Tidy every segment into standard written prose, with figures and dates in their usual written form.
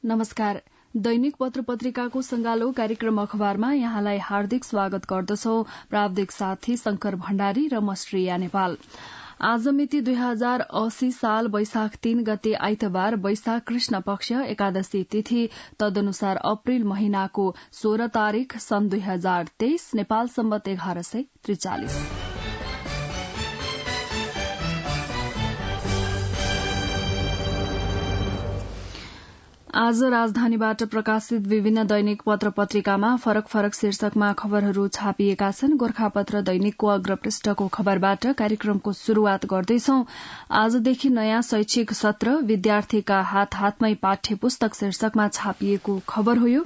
नमस्कार। दैनिक पत्र पत्रिकाको संगालो कार्यक्रम अखबारमा यहाँलाई हार्दिक स्वागत गर्दछौ। प्राविधिक साथी शंकर भण्डारी र म श्रेया नेपाल। आज मिति 2080 साल वैशाख 3 गते आइतबार वैशाख कृष्ण पक्ष एकादशी तिथि तदनुसार अप्रेल महिनाको 16 तारीक सन् 2023 नेपाल सम्वत 1143। आज राजधानीबाट प्रकाशित विभिन्न दैनिक पत्र पत्रिकामा फरक फरक शीर्षकमा खबरहरू छापिएका छन्। गोर्खापत्र दैनिकको अग्रपृष्ठको खबरबाट कार्यक्रमको शुरूआत गर्दैछौ। आजदेखि नयाँ शैक्षिक सत्र, विद्यार्थीका हात हातमै पाठ्य पुस्तक शीर्षकमा छापिएको खबर हो।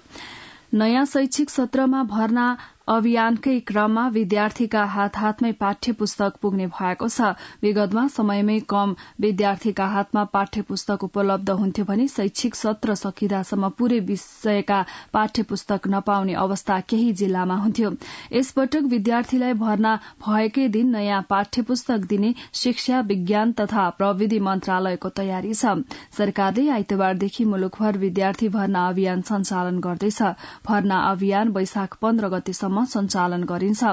नयाँ शैक्षिक सत्रमा भर्ना अभियानकै क्रममा विद्यार्थीका हात हातमै पाठ्य पुस्तक पुग्ने भएको छ। विगतमा समयमै कम विद्यार्थीका हातमा पाठ्य पुस्तक उपलब्ध हुन्थ्यो भने शैक्षिक सत्र सकिदासम्म पूरै विषयका पाठ्य पुस्तक नपाउने अवस्था केही जिल्लामा हुन्थ्यो। यसपटक विद्यार्थीलाई भर्ना भएकै दिन नयाँ पाठ्य पुस्तक दिने शिक्षा, विज्ञान तथा प्रविधि मन्त्रालयको तयारी छ। सरकारले आइतबारदेखि मुलुकभर विद्यार्थी भर्ना अभियान सञ्चालन गर्दैछ। भर्ना अभियान वैशाख 15 गतेसम्म सञ्चालन गरिन्छ।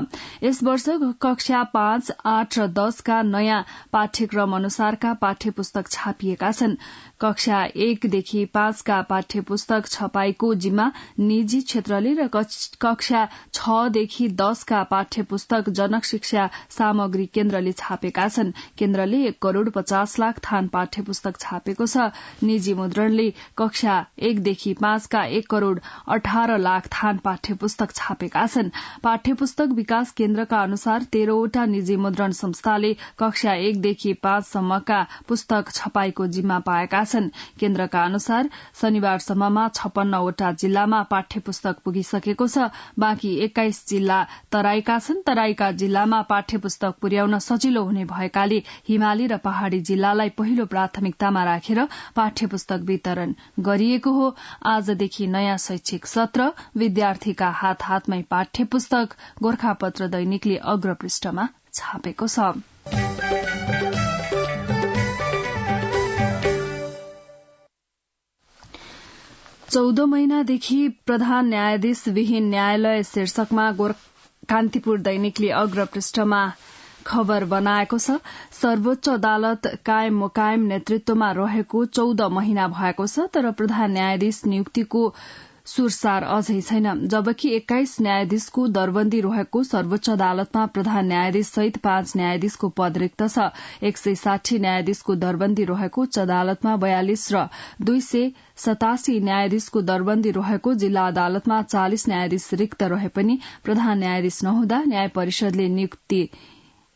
यस वर्ष कक्षा 5, 8 र 10 का नयाँ पाठ्यक्रम अनुसारका पाठ्य पुस्तक छापिएका छन्। कक्षा 1 देखि 5 का पाठ्य पुस्तक छपाईको जिम्मा निजी क्षेत्रले र कक्षा 6 देखि 10 का पाठ्य पुस्तक जनक शिक्षा सामग्री केन्द्रले छापेका छन्। केन्द्रले 1 करोड़ 50 लाख थान पाठ्य पुस्तक छापेको छ। निजी मुद्रणले कक्षा 1 देखि 5 का 1 करोड़ 18 लाख थान पाठ्य पुस्तक छापेका छन्। पाठ्य पुस्तक विकास केन्द्रका अनुसार 13 वटा निजी मुद्रण संस्थाले कक्षा 1 देखि 5 सम्मका पुस्तक छपाईको जिम्मा पाएका छन्। केन्द्रका अनुसार शनिबारसम्ममा 56 वटा जिल्लामा पाठ्य पुस्तक पुगिसकेको छ। बाँकी 21 जिल्ला तराईका छन्। तराईका जिल्लामा पाठ्य पुस्तक पुर्याउन सजिलो हुने भएकाले हिमाली र पहाड़ी जिल्लालाई पहिलो प्राथमिकतामा राखेर पाठ्य पुस्तक वितरण गरिएको हो। आजदेखि नयाँ शैक्षिक सत्र, विद्यार्थीका हात हातमै पाठ्य पुस्तक गोर्खापत्र दैनिकले अग्रपृष्ठमा छापेको छ। 14 महिनादेखि प्रधान न्यायाधीश विहीन न्यायालय शीर्षकमा कान्तिपुर दैनिकले अग्रपृष्ठमा खबर बनाएको छ। सर्वोच्च अदालत कायम मुकायम नेतृत्वमा रहेको 14 महिना भएको छ, तर प्रधान न्यायाधीश नियुक्तिको सुरसार अझै छैन। जबकि 21 न्यायाधीशको दरबन्दी रहेको सर्वोच्च अदालतमा प्रधान न्यायाधीश सहित 5 न्यायाधीशको पद रिक्त छ। 160 न्यायाधीशको दरबन्दी रहेको उच्च अदालतमा 42 र 287 न्यायाधीशको दरबन्दी रहेको जिल्ला अदालतमा 40 न्यायाधीश रिक्त रहे पनि प्रधान न्यायाधीश नहुँदा न्याय परिषदले नियुक्ति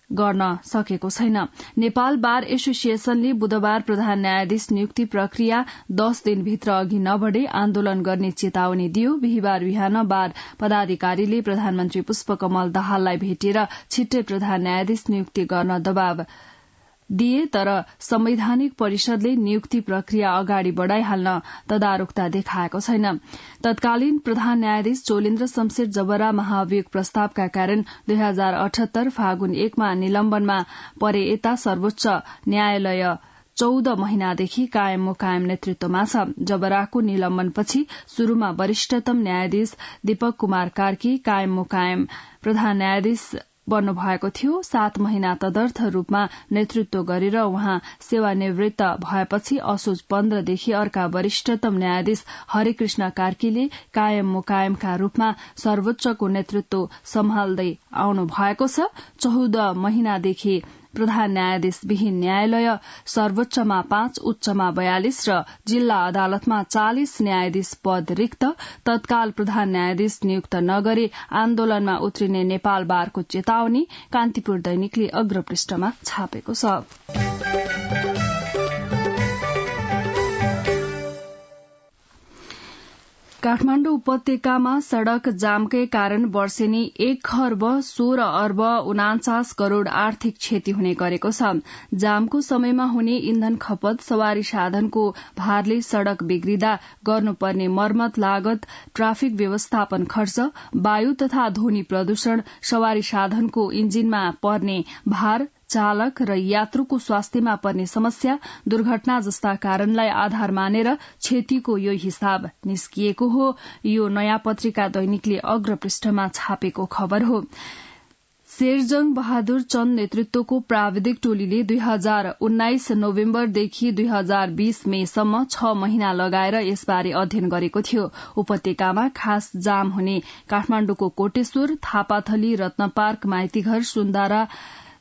गर्न सकेको छैन। नेपाल बार एसोसिएशनले बुधबार प्रधान न्यायाधीश नियुक्ति प्रक्रिया 10 दिनभित्र अघि नबढे आन्दोलन गर्ने चेतावनी दियो। बिहिबार बिहान बार पदाधिकारीले प्रधानमन्त्री पुष्पकमल दाहाललाई भेटेर छिट्टै प्रधान न्यायाधीश नियुक्ति गर्न दबाव दिए, तर संवैधानिक परिषदले नियुक्ति प्रक्रिया अगाडि बढ़ाइहाल्न तदारुकता देखाएको छैन। तत्कालीन प्रधान न्यायाधीश चोलेन्द्र शमशेर जबरा महाभियोग प्रस्तावका कारण 2078 फागुन 1 मा निलम्बनमा परे यता सर्वोच्च न्यायालय 14 महिनादेखि कायम मुकायम नेतृत्वमा छ। जबराको निलम्बनपछि शुरूमा वरिष्ठतम न्यायाधीश दीपक कुमार कार्की कायम मुकायम प्रधान न्यायाधीश बन्नु भएको थियो। 7 महिना तदर्थ रूपमा नेतृत्व गरेर उहाँ सेवानिवृत्त भएपछि असोज 15 देखि अर्का वरिष्ठतम न्यायाधीश हरिकृष्ण कार्कीले कायम मुकायमका रूपमा सर्वोच्चको नेतृत्व सम्हाल्दै आउनु भएको छ। 14 महिनादेखि प्रधान न्यायाधीश विहीन न्यायालय सर्वोच्चमा 5, उच्चमा 42 र जिल्ला अदालतमा 40 न्यायाधीश पद रिक्त। तत्काल प्रधान न्यायाधीश नियुक्त नगरे आन्दोलनमा उत्रिने नेपाल बारको चेतावनी कान्तिपुर दैनिकले अग्रपृष्ठमा छापेको छ। काठमाडौँ उपत्यकामा सड़क जामकै कारण वर्षेनी 1 खर्ब 16 अर्ब 49 करोड़ आर्थिक क्षति हुने गरेको छ। जामको समयमा हुने इन्धन खपत, सवारी साधनको भारले सड़क बिग्रिदा गर्नुपर्ने मर्मत लागत, ट्राफिक व्यवस्थापन खर्च, वायु तथा ध्वनि प्रदूषण, सवारी साधनको इन्जिनमा पर्ने भार, चालक र यात्रुको स्वास्थ्यमा पर्ने समस्या, दुर्घटना जस्ता कारणलाई आधार मानेर क्षतिको यो हिसाब निस्किएको हो। यो नयाँ पत्रिका दैनिकले अग्रपृष्ठमा छापेको खबर हो। शेरजंग बहादुर चन्द नेतृत्वको प्राविधिक टोलीले 2019 नोभेम्बरदेखि 2020 मेसम्म 6 महिना लगाएर यसबारे अध्ययन गरेको थियो। उपत्यकामा खास जाम हुने काठमाण्डुको कोटेश्वर, थापाथली, रत्नपार्क, माइतीघर, सुन्दारा,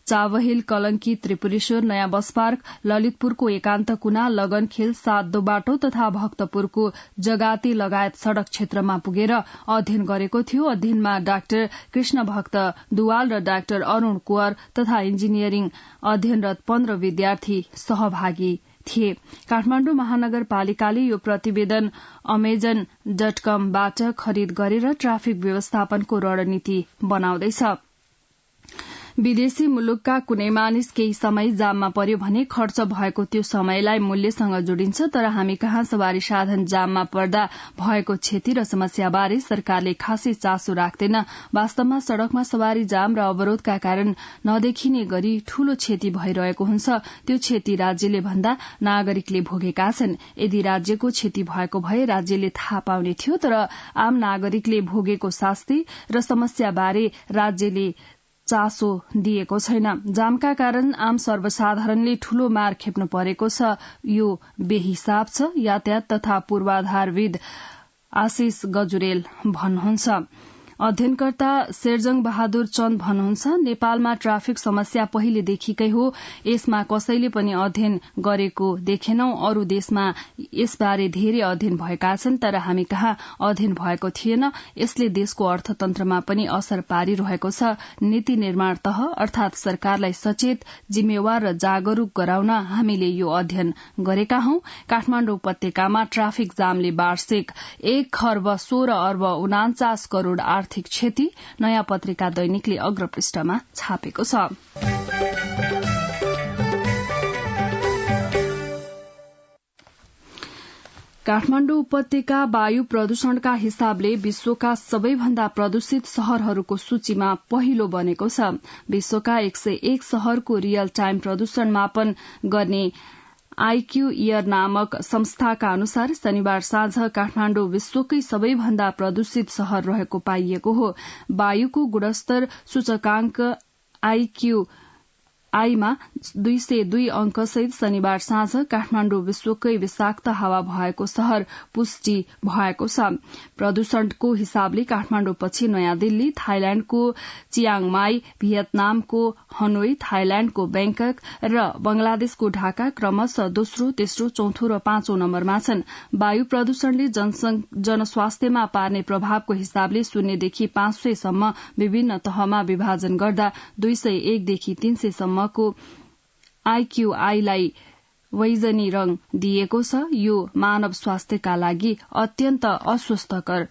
चावहिल, कलंकी, त्रिपुरेश्वर, नयाँ बस पार्क, ललितपुरको एकान्त कुना, लगनखेल, सातदो बाटो तथा भक्तपुरको जगाती लगायत सड़क क्षेत्रमा पुगेर अध्ययन गरेको थियो। अध्ययनमा डाक्टर कृष्ण भक्त दुवाल र डाक्टर अरूण कुवर तथा इन्जिनियरिङ अध्ययनरत 15 विद्यार्थी सहभागी थिए। काठमाण्डु महानगरपालिकाले यो प्रतिवेदन अमेजन.com बाट खरिद गरेर ट्राफिक व्यवस्थापनको रणनीति बनाउँदैछ। विदेशी मुलुकका कुनै मानिस केही समय जाममा पर्यो भने खर्च भएको त्यो समयलाई मूल्यसँग जोडिन्छ, तर हामी कहाँ सवारी साधन जाममा पर्दा भएको क्षति र समस्याबारे सरकारले खासै चासो राख्दैन। वास्तवमा सड़कमा सवारी जाम र अवरोधका कारण नदेखिने गरी ठूलो क्षति भइरहेको हुन्छ। त्यो क्षति राज्यले भन्दा नागरिकले भोगेका छन्। यदि राज्यको क्षति भएको भए राज्यले थाहा पाउने थियो, तर आम नागरिकले भोगेको शास्ति र समस्याबारे राज्यले चासो दिएको छैन। जामका कारण आम सर्वसाधारणले ठूलो मार खेप्नु परेको छ। यो बेहिसाब छ, यातायात तथा पूर्वाधारविद आशिष गजुरेल भन्नुहुन्छ। अध्ययनकर्ता शेरजंग बहादुर चन्द भन्नुहुन्छ, नेपालमा ट्राफिक समस्या पहिलेदेखिकै हो। यसमा कसैले पनि अध्ययन गरेको देखेनौं। अरू देशमा यसबारे धेरै अध्ययन भएका छन्, तर हामी कहाँ अध्ययन भएको थिएन। यसले देशको अर्थतन्त्रमा पनि असर पारिरहेको छ। नीति निर्माण तह अर्थात सरकारलाई सचेत, जिम्मेवार र जागरूक गराउन हामीले यो अध्ययन गरेका हौं। काठमाण्डु उपत्यकामा ट्राफिक जामले वार्षिक 1,16,49 करोड़ आर्थिक क्षति, नयाँ पत्रिका दैनिकले अग्रपृष्ठमा छापेको छ। काठमाण्डु उपत्यका वायु प्रदूषणका हिसाबले विश्वका सबैभन्दा प्रदूषित शहरहरूको सूचीमा पहिलो बनेको छ। विश्वका 101 शहरको रियल टाइम प्रदूषण मापन गर्ने आईक्यू इयर नामक संस्थाका अनुसार शनिबार साँझ काठमाण्डु विश्वकै सबैभन्दा प्रदूषित शहर रहेको पाइएको हो। वायुको गुणस्तर सूचकांक आईक्यू आईमा 202 अंकसहित शनिबार साँझ काठमाण्डु विश्वकै विषाक्त हावा भएको शहर पुष्टि भएको छ। प्रदूषणको हिसाबले काठमाण्डुपछि नयाँ दिल्ली, थाइल्याण्डको चियाङमाई, भियतनामको हनोई, थाइल्याण्डको बैंकक र बंगलादेशको ढाका क्रमशः दोस्रो, तेस्रो, चौथो र 5औं नम्बरमा छन्। वायु प्रदूषणले जनस्वास्थ्यमा पार्ने प्रभावको हिसाबले 0 देखि 500 सम्म विभिन्न तहमा विभाजन गर्दा 201 देखि 300 सम्म को आईक्यूआईलाई वैजनी रंग दिएको छ। यो मानव स्वास्थ्यका लागि अत्यन्त अस्वस्थकर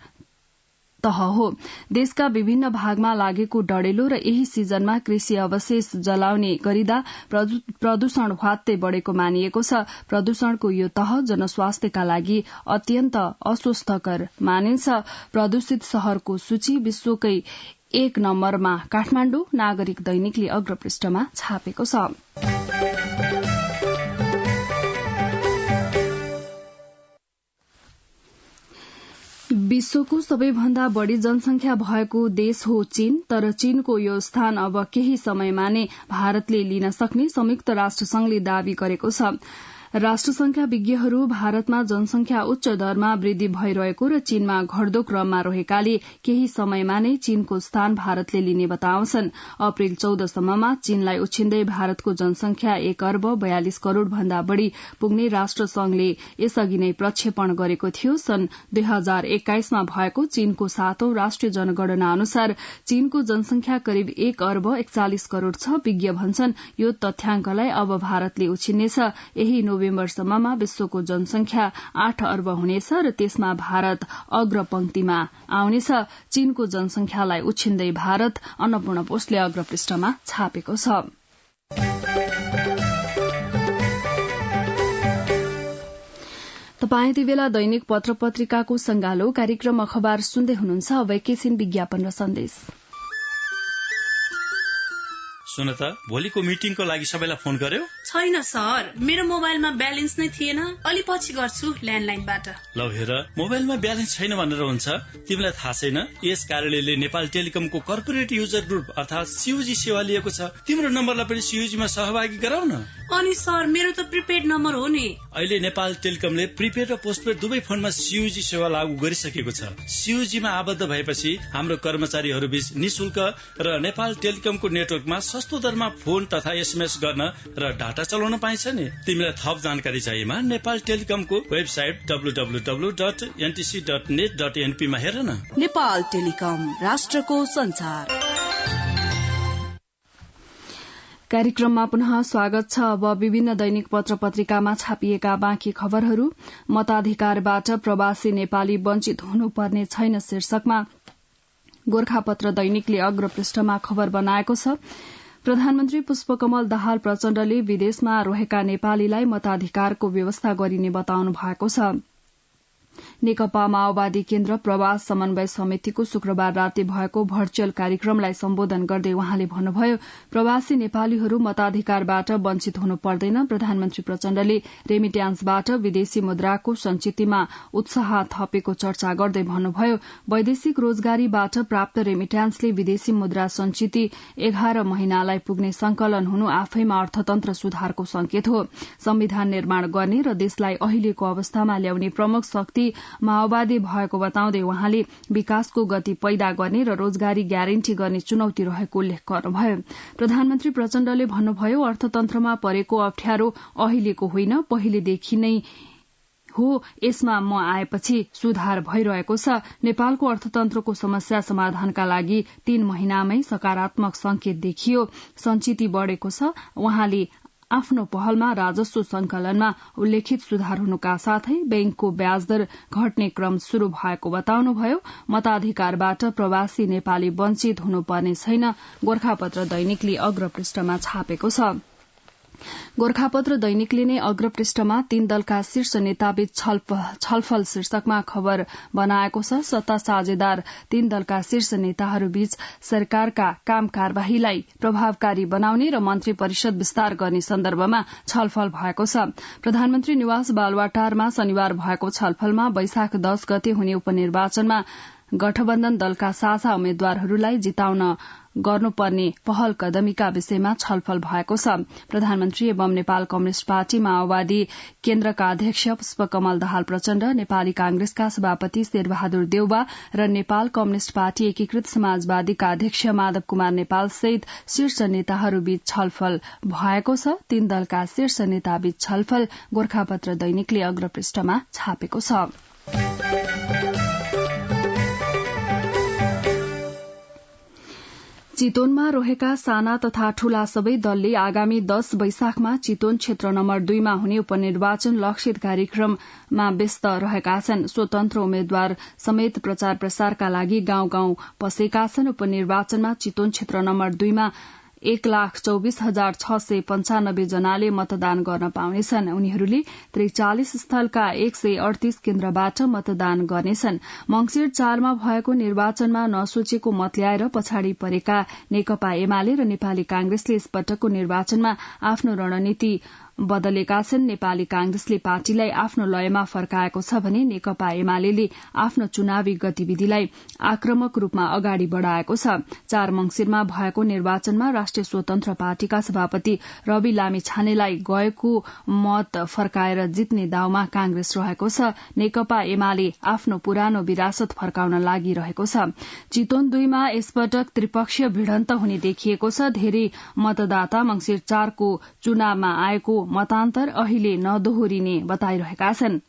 तह हो। देशका विभिन्न भागमा लागेको डढेलो र यही सिजनमा कृषि अवशेष जलाउने गरिदा प्रदूषण ह्वात्तै बढ़ेको मानिएको छ। प्रदूषणको यो तह जनस्वास्थ्यका लागि अत्यन्त अस्वस्थकर मानिन्छ। प्रदूषित शहरको सूची विश्वकै 1 नम्बरमा काठमाण्डु, नागरिक दैनिकले अग्रपृष्ठमा छापेको छ। विश्वको सबैभन्दा बढ़ी जनसंख्या भएको देश हो चीन, तर चीनको यो स्थान अब केही समयमा नै भारतले लिन सक्ने संयुक्त राष्ट्रसंघले दावी गरेको छ। राष्ट्रसंघका विज्ञहरू भारतमा जनसंख्या उच्च दरमा वृद्धि भइरहेको र चीनमा घट्दो क्रममा रहेकाले केही समयमा नै चीनको स्थान भारतले लिने बताउँछन्। अप्रेल 14 सम्ममा चीनलाई उछिन्दै भारतको जनसंख्या 1 अर्ब 42 करोड़ भन्दा बढ़ी पुग्ने राष्ट्रसंघले यसअघि नै प्रक्षेपण गरेको थियो। सन् 2021 मा भएको चीनको 7औं राष्ट्रिय जनगणना अनुसार चीनको जनसंख्या करिब 1 अर्ब 41 करोड़ छ। विज्ञ भन्छन् यो तथ्याङ्कलाई अब भारतले उछिन्नेछ। यही नोभेम्बरसम्ममा विश्वको जनसंख्या 8 अर्ब हुनेछ र त्यसमा भारत अग्रपंक्तिमा आउनेछ। चीनको जनसंख्यालाई उछिन्दै भारत, अन्नपूर्ण पोस्टले अग्रपृष्ठमा छापेको छ। तपाईं यति बेला दैनिक पत्र पत्रिकाको संगालो कार्यक्रम अखबार सुन्दै हुनुहुन्छ। अब एकैछिन विज्ञापन र सन्देश। सुन त, भोलिको मिटिङको लागि सबैलाई फोन गर्यो? छैन सर, मेरो मोबाइलमा ब्यालेन्स नै थिएन। अलि पछि गर्छु ल्यान्डलाइनबाट। ल हेर, मोबाइलमा ब्यालेन्स छैन भनेर हुन्छ? तिमीलाई थाहा छैन यस कार्यालयले नेपाल टेलिकमको कर्पोरेट युजर ग्रुप अर्थात सीयूजी सेवा लिएको छ। तिम्रो नम्बरलाई पनि सीयूजीमा सहभागी गराउ न। अनि सर, मेरो त प्रिपेड नम्बर हो नि। अहिले नेपाल टेलिकमले प्रिपेड र पोस्टपेड दुवै फोनमा सीयूजी सेवा लागू गरिसकेको छ। सीयूजीमा आबद्ध भएपछि हाम्रो कर्मचारीहरू बीच निशुल्क र नेपाल टेलिकमको नेटवर्कमा सस्तो दरमा फोन तथा एसएमएस गर्न र डाटा चलाउन पाइन्छ नि। तिमीलाई थप जानकारी चाहिएमा नेपाल टेलिकमको वेबसाइट www.ntc.net.np मा हेर न। नेपाल टेलिकम, राष्ट्रको संचार। कार्यक्रममा पुनः स्वागत छ। अब विभिन्न दैनिक पत्र पत्रिकामा छापिएका बाँकी खबरहरू। मताधिकारबाट प्रवासी नेपाली वञ्चित हुनुपर्ने छैन शीर्षकमा गोर्खापत्र दैनिकले अग्रपृष्ठमा खबर बनाएको छ। प्रधानमन्त्री पुष्पकमल दाहाल प्रचण्डले विदेशमा रहेका नेपालीलाई मताधिकारको व्यवस्था गरिने बताउनु भएको छ। नेकपा माओवादी केन्द्र प्रवास समन्वय समितिको शुक्रबार राति भएको भर्चुअल कार्यक्रमलाई सम्बोधन गर्दै उहाँले भन्नुभयो, प्रवासी नेपालीहरू मताधिकारबाट वञ्चित हुनु पर्दैन। प्रधानमन्त्री प्रचण्डले रेमिट्यान्सबाट विदेशी मुद्राको संचितिमा उत्साह थपेको चर्चा गर्दै भन्नुभयो, वैदेशिक रोजगारीबाट प्राप्त रेमिट्यान्सले विदेशी मुद्रा संचिति 11 महिनालाई पुग्ने संकलन हुनु आफैमा अर्थतन्त्र सुधारको संकेत हो। संविधान निर्माण गर्ने र देशलाई अहिलेको अवस्थामा ल्याउने प्रमुख शक्ति माओवादी भएको बताउँदै उहाँले विकासको गति पैदा गर्ने र रोजगारी ग्यारेन्टी गर्ने चुनौती रहेको उल्लेख गर्नुभयो। प्रधानमन्त्री प्रचण्डले भन्नुभयो, अर्थतन्त्रमा परेको अप्ठ्यारो अहिलेको होइन, पहिलेदेखि नै हो। यसमा म आएपछि सुधार भइरहेको छ। नेपालको अर्थतन्त्रको समस्या समाधानका लागि 3 महिनामै सकारात्मक संकेत देखियो। संचिति बढ़ेको छ। उहाँले आफ्नो पहलमा राजस्व संकलनमा उल्लेखित सुधार हुनुका साथै बैंकको ब्याजदर घट्ने क्रम शुरू भएको बताउनुभयो। मताधिकारबाट प्रवासी नेपाली वञ्चित हुनुपर्ने छैन, गोर्खापत्र दैनिकले अग्रपृष्ठमा छापेको छ। गोर्खापत्र दैनिकले नै अग्रपृष्ठमा 3 दलका शीर्ष नेताबीच छलफल शीर्षकमा खबर बनाएको छ। सत्ता साझेदार 3 दलका शीर्ष नेताहरूबीच सरकारका काम कार्यवाहीलाई प्रभावकारी बनाउने र मन्त्री परिषद विस्तार गर्ने सन्दर्भमा छलफल भएको छ। प्रधानमन्त्री निवास बालुवाटारमा शनिबार भएको छलफलमा वैशाख 10 गते हुने उपनिर्वाचनमा गठबन्धन दलका साझा उम्मेद्वारहरूलाई जिताउन गर्नुपर्ने पहल कदमीका विषयमा छलफल भएको छ। प्रधानमन्त्री एवं नेपाल कम्युनिष्ट पार्टी माओवादी केन्द्रका अध्यक्ष पुष्पकमल दाहाल प्रचण्ड, नेपाली कांग्रेसका सभापति शेरबहादुर देउवा र नेपाल कम्युनिष्ट पार्टी एकीकृत समाजवादीका अध्यक्ष माधव कुमार नेपाल सहित शीर्ष नेताहरूबीच छलफल भएको छ। 3 दलका शीर्ष नेताबीच छलफल गोर्खापत्र दैनिकले अग्रपृष्ठमा छापेको छ। चितवनमा रहेका साना तथा ठूला सबै दलले आगामी 10 वैशाखमा चितवन क्षेत्र नम्बर 2 मा हुने उपनिर्वाचन लक्षित कार्यक्रममा व्यस्त रहेका छन्। स्वतन्त्र उम्मेद्वार समेत प्रचार प्रसारका लागि गाउँ गाउँ पसेका छन्। उपनिर्वाचनमा चितवन क्षेत्र नम्बर 2 मा 1,24,695 जनाले मतदान गर्न पाउनेछन्। उनीहरूले 43 स्थलका 138 केन्द्रबाट मतदान गर्नेछन्। मंगिर 4 मा भएको निर्वाचनमा नसोचेको मत ल्याएर पछाडि परेका नेकपा एमाले र नेपाली कांग्रेसले यसपटकको निर्वाचनमा आफ्नो रणनीति बदलेका छन्। नेपाली कांग्रेसले पार्टीलाई आफ्नो लयमा फर्काएको छ भने नेकपा एमाले आफ्नो चुनावी गतिविधिलाई आक्रमक रूपमा अगाडि बढ़ाएको छ। 4 मंगिरमा भएको निर्वाचनमा राष्ट्रिय स्वतन्त्र पार्टीका सभापति रवि लामिछानेलाई गएको मत फर्काएर जित्ने दाउमा कांग्रेस रहेको छ। नेकपा एमाले आफ्नो पुरानो विरासत फर्काउन लागिरहेको छ। चितवन 2 मा यसपटक त्रिपक्षीय भिडन्त हुने देखिएको छ। धेरै मतदाता मंगिर 4 को चुनावमा आएको मतान्तर अहिले नदोहोरिने बताइरहेका छन्।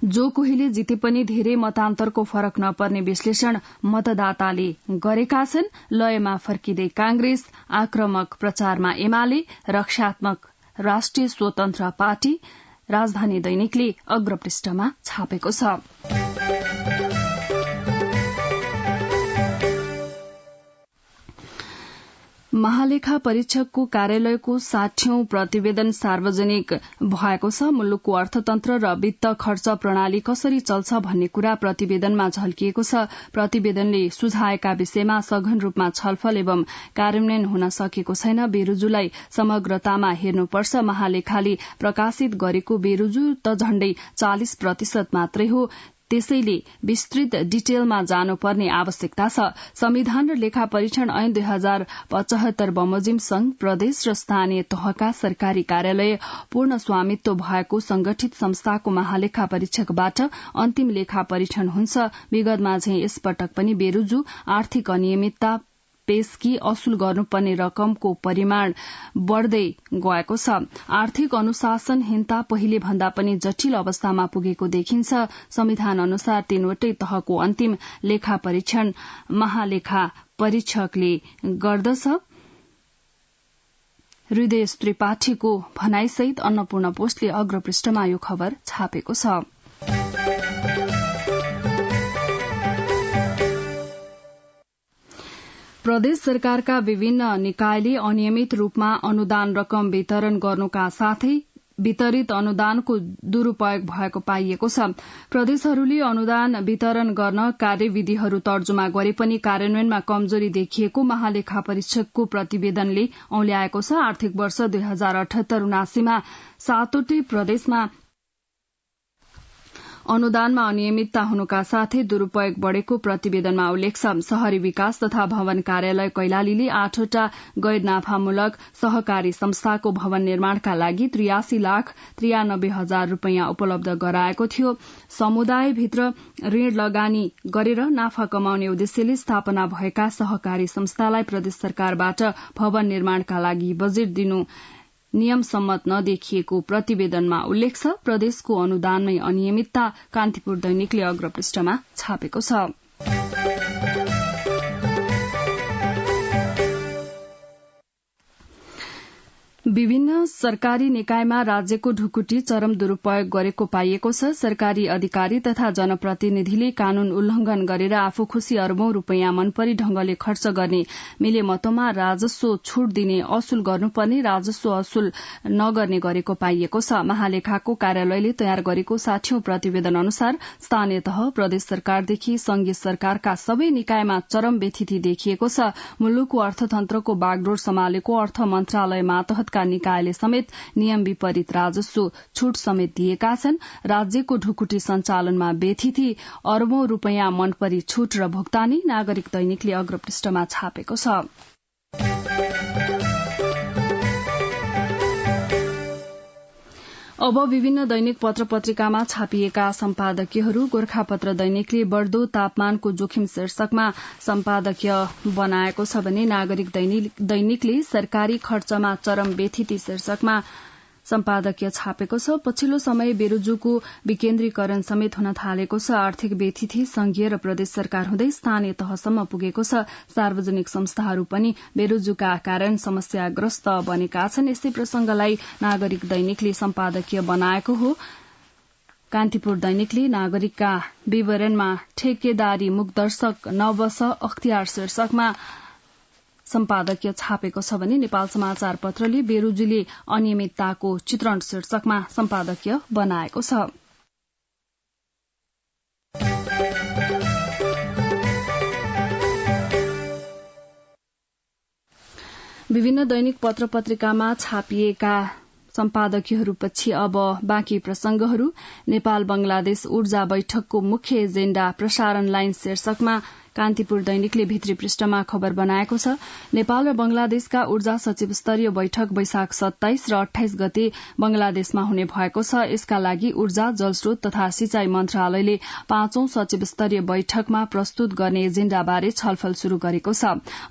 जो कोहीले जिते पनि धेरै मतान्तरको फरक नपर्ने विश्लेषण मतदाताले गरेका छन्। लयमा फर्किँदै कांग्रेस, आक्रमक प्रचारमा एमाले, रक्षात्मक राष्ट्रिय स्वतन्त्र पार्टी, राजधानी दैनिकले अग्रपृष्ठमा छापेको छ। महालेखा परीक्षकको कार्यालयको 60औं प्रतिवेदन सार्वजनिक भएको छ। मुलुकको अर्थतन्त्र र वित्त खर्च प्रणाली कसरी चल्छ भन्ने कुरा प्रतिवेदनमा झल्किएको छ। प्रतिवेदनले सुझाएका विषयमा सघन रूपमा छलफल एवं कार्यान्वयन हुन सकेको छैन। बेरुजुलाई समग्रतामा हेर्नुपर्छ। महालेखाले प्रकाशित गरेको बेरुजु त झण्डै 40% मात्रै हो। त्यसैले विस्तृत डिटेलमा जानुपर्ने आवश्यकता छ। संविधान र लेखा परीक्षण ऐन 2075 बमोजिम संघ, प्रदेश र स्थानीय तहका सरकारी कार्यालय पूर्ण स्वामित्व भएको संगठित संस्थाको महालेखा परीक्षकबाट अन्तिम लेखा परीक्षण हुन्छ। विगतमा झैं यसपटक पनि बेरुजु, आर्थिक अनियमितता, पेशकी असुल गर्नुपर्ने रकमको परिमाण बढ़दै गएको छ। आर्थिक अनुशासनहीनता पहिले भन्दा पनि जटिल अवस्थामा पुगेको देखिन्छ। संविधान अनुसार 3वटै तहको अन्तिम लेखा परीक्षण महालेखा परीक्षकले गर्दछ। हृदय त्रिपाठीको भनाईसहित अन्नपूर्ण पोस्टले अग्रपृष्ठमा यो खबर छापेको छ। प्रदेश सरकारका विभिन्न निकायले अनियमित रूपमा अनुदान रकम वितरण गर्नुका साथै वितरित अनुदानको दुरूपयोग भएको पाइएको छ। प्रदेशहरूले अनुदान वितरण गर्न कार्यविधिहरू तर्जुमा गरे पनि कार्यान्वयनमा कमजोरी देखिएको महालेखा परीक्षकको प्रतिवेदनले औल्याएको छ। आर्थिक वर्ष 2078-79 मा 7वटै प्रदेशमा अनुदानमा अनियमितता हुनुका साथै दुरूपयोग बढ़ेको प्रतिवेदनमा उल्लेख छ। शहरी विकास तथा भवन कार्यालय कैलालीले 8वटा गैर नाफामूलक सहकारी संस्थाको भवन निर्माणका लागि 83,93,000 रूपियाँ उपलब्ध गराएको थियो। समुदायभित्र ऋण लगानी गरेर नाफा कमाउने उद्देश्यले स्थापना भएका सहकारी संस्थालाई प्रदेश सरकारबाट भवन निर्माणका लागि बजेट दिनु नियम सम्मत नदेखिएको प्रतिवेदनमा उल्लेख छ। प्रदेशको अनुदानमै अनियमितता कान्तिपुर दैनिकले अग्रपृष्ठमा छापेको छ। विभिन्न सरकारी निकायमा राज्यको ढुकुटी चरम दुरूपयोग गरेको पाइएको छ। सरकारी अधिकारी तथा जनप्रतिनिधिले कानून उल्लंघन गरेर आफू खुशी अरबौं रूपियाँ मनपरी ढंगले खर्च गर्ने मिलेमतोमा राजस्व छूट दिने, असुल गर्नुपर्ने राजस्व असुल नगर्ने गरेको पाइएको छ। महालेखाको कार्यालयले तयार गरेको 60औं प्रतिवेदन अनुसार स्थानीय तह, प्रदेश सरकारदेखि संघीय सरकारका सबै निकायमा चरम व्यथिति देखिएको छ। मुलुकको अर्थतन्त्रको बागडोर सम्हालेको अर्थ मन्त्रालय मातहत निकायले समेत नियम विपरीत राजस्व छूट समेत दिएका छन्। राज्यको ढुकुटी सञ्चालनमा व्यथिति, अरबौं रूपियाँ मनपरी छूट र भुक्तानी नागरिक दैनिकले अग्रपृष्ठमा छापेको छ। अब विभिन्न दैनिक पत्र पत्रिकामा छापिएका सम्पादकीयहरू। गोर्खापत्र दैनिकले बढ़दो तापमानको जोखिम शीर्षकमा सम्पादकीय बनाएको छ भने नागरिक दैनिकले सरकारी खर्चमा चरम व्यथिति शीर्षकमा सम्पादकीय छापेको छ। पछिल्लो समय बेरुजुको विकेन्द्रीकरण समेत हुन थालेको छ। आर्थिक व्यथिति संघीय र प्रदेश सरकार हुँदै स्थानीय तहसम्म पुगेको छ। सार्वजनिक संस्थाहरू पनि बेरुजुका कारण समस्याग्रस्त बनेका छन्। यस्तै प्रसंगलाई नागरिक दैनिकले सम्पादकीय बनाएको हो। कान्तिपुर दैनिकले नागरिकका विवरणमा ठेकेदारी मुखदर्शक नबस अख्तियार शीर्षकमा सम्पादकीय छापेको छ भने नेपाल समाचार पत्रले बेरुजुले अनियमितताको चित्रण शीर्षकमा सम्पादकीय बनाएको छ। विभिन्न दैनिक पत्र पत्रिकामा छापिएका सम्पादकीयहरूपछि अब बाँकी प्रसंगहरू। नेपाल बंगलादेश ऊर्जा बैठकको मुख्य एजेण्डा प्रसारण लाइन शीर्षकमा कान्तिपुर दैनिकले भित्री पृष्ठमा खबर बनाएको छ। नेपाल र बंगलादेशका ऊर्जा सचिव स्तरीय बैठक वैशाख 27 र 28 गते बंगलादेशमा हुने भएको छ। यसका लागि ऊर्जा, जलस्रोत तथा सिंचाई मन्त्रालयले 5औं सचिव स्तरीय बैठकमा प्रस्तुत गर्ने एजेण्डाबारे छलफल शुरू गरेको छ।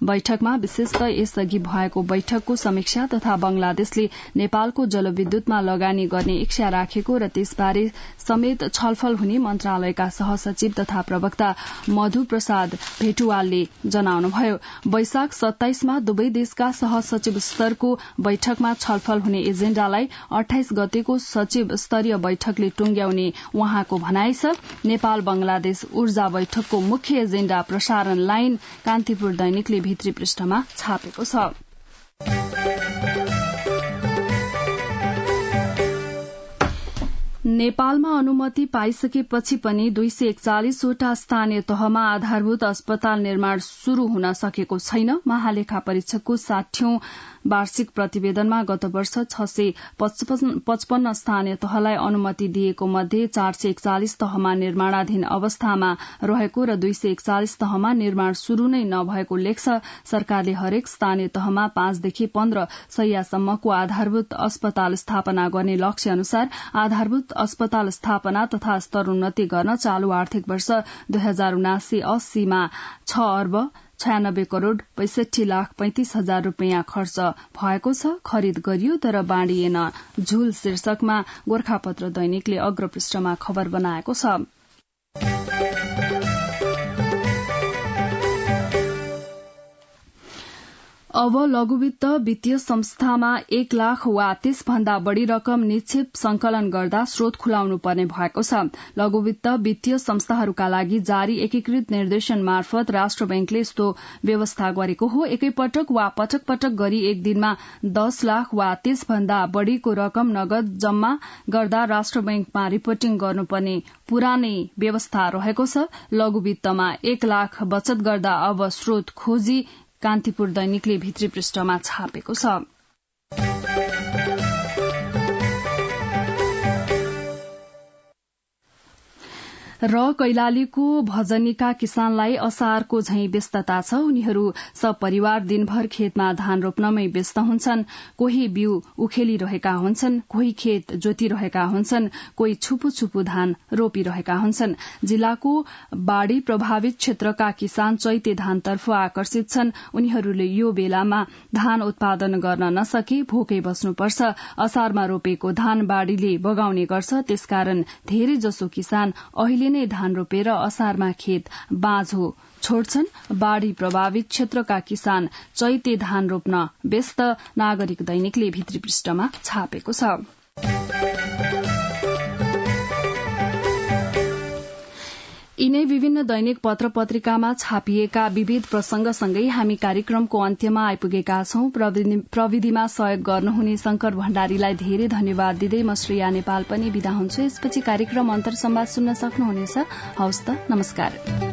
बैठकमा विशेषतः यसअघि भएको बैठकको समीक्षा तथा बंगलादेशले नेपालको जलविद्युतमा लगानी गर्ने इच्छा राखेको र त्यसबारे समेत छलफल हुने मन्त्रालयका सहसचिव तथा प्रवक्ता मधु प्रसाद भेटुवालले जनाउनुभयो। वैशाख 27 मा दुवै देशका सहसचिव स्तरको बैठकमा छलफल हुने एजेण्डालाई 28 गतेको सचिव स्तरीय बैठकले टुंग्याउने उहाँको भनाइ छ। नेपाल बंगलादेश ऊर्जा बैठकको मुख्य एजेण्डा प्रसारण लाइन कान्तिपुर दैनिकले भित्री पृष्ठमा छापेको छ। नेपालमा अनुमति पाइसकेपछि पनि 241वटा स्थानीय तहमा आधारभूत अस्पताल निर्माण शुरू हुन सकेको छैन। महालेखा परीक्षकको 60औं वार्षिक प्रतिवेदनमा गत वर्ष 655 स्थानीय तहलाई अनुमति दिएको मध्ये 441 तहमा निर्माणाधीन अवस्थामा रहेको र 241 तहमा निर्माण शुरू नै नभएको लेख्छ। सरकारले हरेक स्थानीय तहमा 5 देखि 15 शय्यासम्मको आधारभूत अस्पताल स्थापना गर्ने लक्ष्य अनुसार आधारभूत अस्पताल स्थापना तथा स्तरोन्नति गर्न चालू आर्थिक वर्ष 2079-80 मा 6 अर्ब 96 करोड़ 65 लाख 35 हजार रूपियाँ खर्च भएको छ। खरिद गरियो तर बाँडिएन। झूल शीर्षकमा गोरखापत्र दैनिकले अग्रपृष्ठमा खबर बनाएको छ। अब लघुवित्त वित्तीय संस्थामा 1 लाख वा त्यसभन्दा बढ़ी रकम निक्षेप संकलन गर्दा स्रोत खुलाउनु पर्ने भएको छ। लघुवित्त वित्तीय संस्थाहरूका लागि जारी एकीकृत निर्देशन मार्फत राष्ट्र बैंकले यस्तो व्यवस्था गरेको हो। एकैपटक वा पटक पटक गरी एक दिनमा 10 लाख वा त्यसभन्दा बढ़ीको रकम नगद जम्मा गर्दा राष्ट्र बैंकमा रिपोर्टिङ गर्नुपर्ने पुरानै व्यवस्था रहेको छ। लघुवित्तमा 1 लाख बचत गर्दा अब स्रोत खोजी कान्तिपुर दैनिकले भित्री पृष्ठमा छापेको छ। र कैलालीको भजनीका किसानलाई असारको झैं व्यस्तता छ। उनीहरू सपरिवार दिनभर खेतमा धान रोप्नमै व्यस्त हुन्छन्। कोही बिउ उखेलिरहेका हुन्छन्, कोही खेत जोतिरहेका हुन्छन्, कोही छुपु छुपु धान रोपिरहेका हुन्छन्। जिल्लाको बाढ़ी प्रभावित क्षेत्रका किसान चैते धानतर्फ आकर्षित छन्। उनीहरूले यो बेलामा धान उत्पादन गर्न नसके भोकै बस्नुपर्छ। असारमा रोपेको धान बाढ़ीले बगाउने गर्छ। त्यसकारण धेरै जसो किसान अहिले नै धान रोपेर असारमा खेत बाँझो छोड्छन्। बाढ़ी प्रभावित क्षेत्रका किसान चैते धान रोप्न व्यस्त। नागरिक दैनिकले भित्री पृष्ठमा छापेको छ। यिनै विभिन्न दैनिक पत्र पत्रिकामा छापिएका विविध प्रसंगसँगै हामी कार्यक्रमको अन्त्यमा आइपुगेका छौं। प्रविधिमा सहयोग गर्नुहुने शंकर भण्डारीलाई धेरै धन्यवाद दिँदै म श्रेया नेपाल पनि बिदा हुन्छु। यसपछि कार्यक्रम अन्तर्संवाद सुन्न सक्नुहुनेछ। हवस् त, नमस्कार।